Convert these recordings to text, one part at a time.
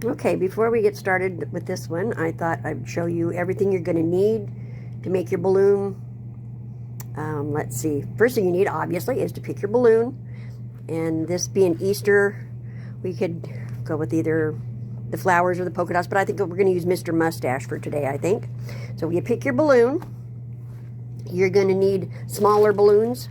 Okay, before we get started with this one, I thought I'd show you everything you're going to need to make your balloon. Let's see. First thing you need, obviously, is to pick your balloon. And this being Easter, we could go with either the flowers or the polka dots, but I think we're going to use Mr. Mustache for today, I think. So you pick your balloon. You're going to need smaller balloons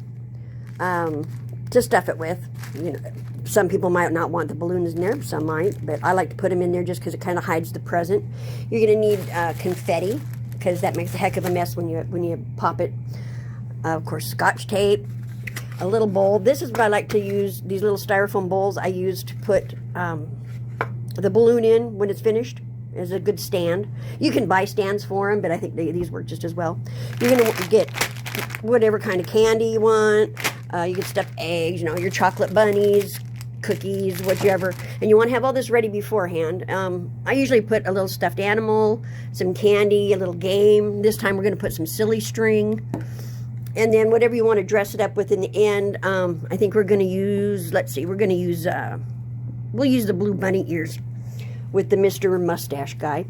to stuff it with. You know, some people might not want the balloons in there, some might, but I like to put them in there just because it kind of hides the present. You're going to need confetti, because that makes a heck of a mess when you pop it. Of course, Scotch tape, a little bowl. This is what I like to use, these little styrofoam bowls I use to put the balloon in when it's finished. As a good stand. You can buy stands for them, but I think these work just as well. You're going to get whatever kind of candy you want. You can stuff eggs, your chocolate bunnies, cookies, whichever. And you want to have all this ready beforehand. I usually put a little stuffed animal, some candy, a little game. This time we're going to put some silly string. And then whatever you want to dress it up with in the end. I think we're going to use, we'll use the blue bunny ears with the Mr. Mustache guy.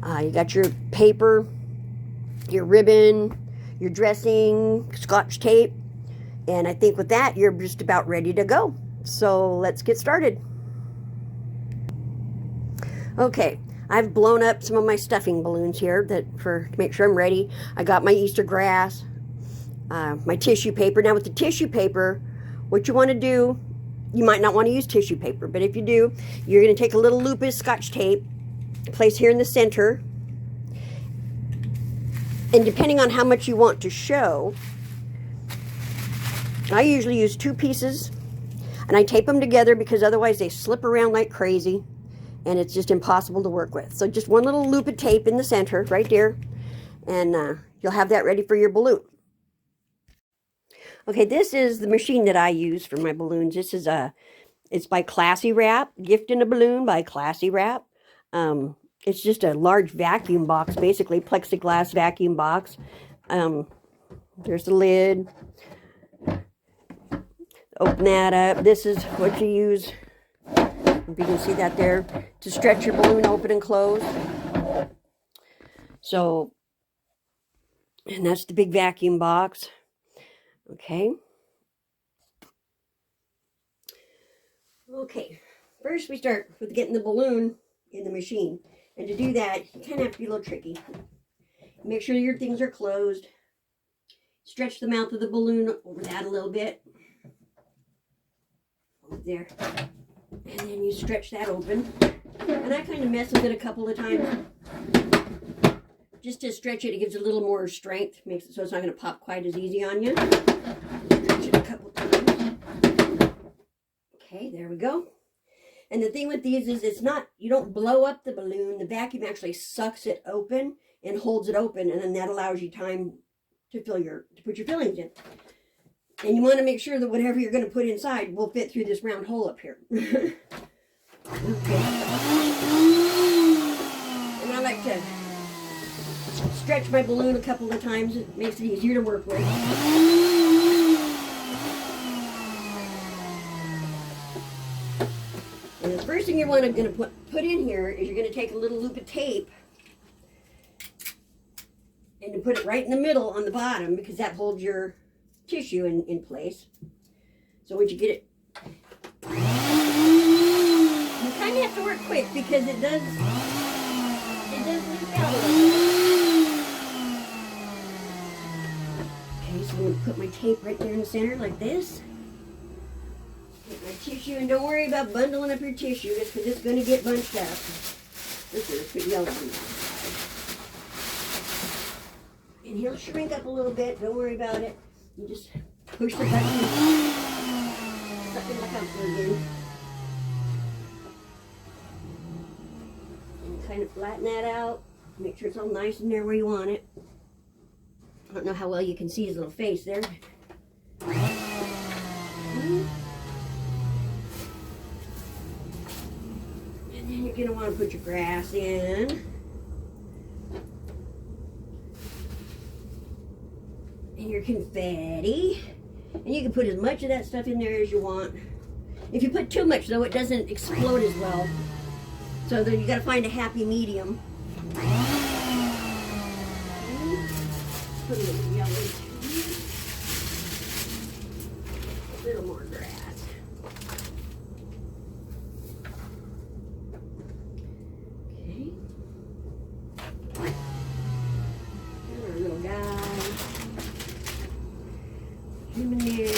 You got your paper, your ribbon, your dressing, Scotch tape. And I think with that, you're just about ready to go. So let's get started. Okay, I've blown up some of my stuffing balloons here to make sure I'm ready. I got my Easter grass, my tissue paper. Now with the tissue paper, what you want to do, you might not want to use tissue paper, but if you do, you're going to take a little loop of Scotch tape, place here in the center, and depending on how much you want to show, I usually use 2 pieces, and I tape them together because otherwise they slip around like crazy, and it's just impossible to work with. So just one little loop of tape in the center, right there, and you'll have that ready for your balloon. Okay, this is the machine that I use for my balloons. This is it's by Classy Wrap, Gift in a Balloon by Classy Wrap. It's just a large vacuum box, basically, plexiglass vacuum box. There's the lid. Open that up. This is what you use, if you can see that there, to stretch your balloon open and close. So, and that's the big vacuum box. Okay. Okay. First we start with getting the balloon in the machine. And to do that, you kind of have to be a little tricky. Make sure your things are closed. Stretch the mouth of the balloon over that a little bit. Over there. And then you stretch that open. And I kind of mess with it a couple of times. Just to stretch it, it gives it a little more strength. Makes it so it's not going to pop quite as easy on you. Stretch it a couple times. Okay, there we go. And the thing with these is you don't blow up the balloon. The vacuum actually sucks it open and holds it open. And then that allows you time to put your fillings in. And you want to make sure that whatever you're going to put inside will fit through this round hole up here. Okay. And I like to stretch my balloon a couple of times. It makes it easier to work with. And the first thing you're going to put in here is you're going to take a little loop of tape and to put it right in the middle on the bottom, because that holds your tissue in place. So once you get it, you kind of have to work quick because it does leak out a little bit. Okay, so I'm going to put my tape right there in the center like this. Get my tissue, and don't worry about bundling up your tissue because it's going to get bunched up. This is pretty yellow on that side. And he'll shrink up a little bit, don't worry about it. You just push the button and suck it back up again. And kind of flatten that out. Make sure it's all nice in there where you want it. I don't know how well you can see his little face there. And then you're going to want to put your grass in. And your confetti. And you can put as much of that stuff in there as you want. If you put too much, though, it doesn't explode as well. So then you got to find a happy medium. Put a little yellow. A little more grass. Okay. And our little guy. Him in there.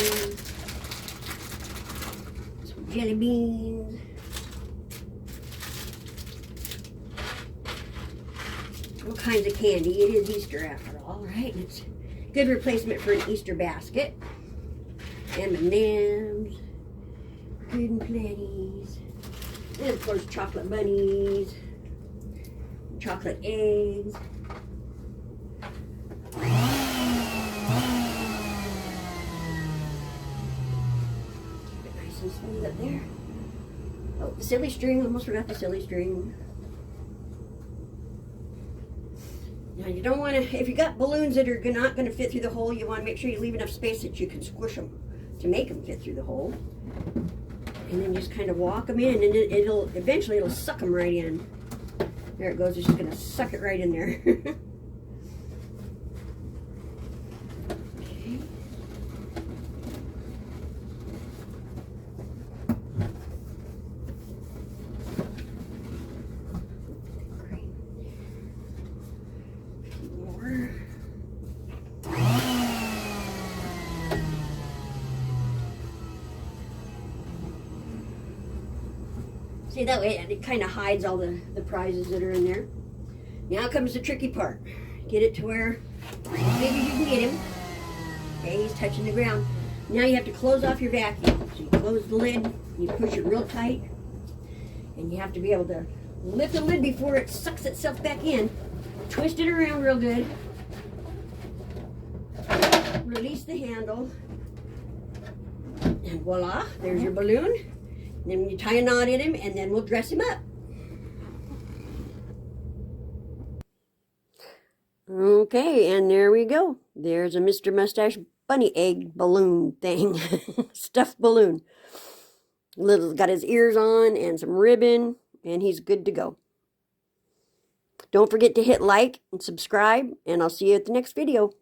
Some jelly beans. All kinds of candy. It is Easter after all, right? It's a good replacement for an Easter basket. M&M's, good and plenties, and of course chocolate bunnies, chocolate eggs. Keep it nice and smooth up there. Oh, the silly string, almost forgot the silly string. Now you don't want to, if you got balloons that are not going to fit through the hole, you want to make sure you leave enough space that you can squish them to make them fit through the hole. And then just kind of walk them in, and it'll eventually suck them right in. There it goes, it's just going to suck it right in there. Okay. More. See, that way it kind of hides all the prizes that are in there. Now comes the tricky part. Get it to where as big as you can get him. Okay, he's touching the ground. Now you have to close off your vacuum. So you close the lid, you push it real tight, and you have to be able to lift the lid before it sucks itself back in. Twist it around real good. Release the handle. And voila, there's your balloon. And then you tie a knot in him, and then we'll dress him up. Okay, and there we go. There's a Mr. Mustache bunny egg balloon thing. Stuffed balloon. Got his ears on and some ribbon, and he's good to go. Don't forget to hit like and subscribe, and I'll see you at the next video.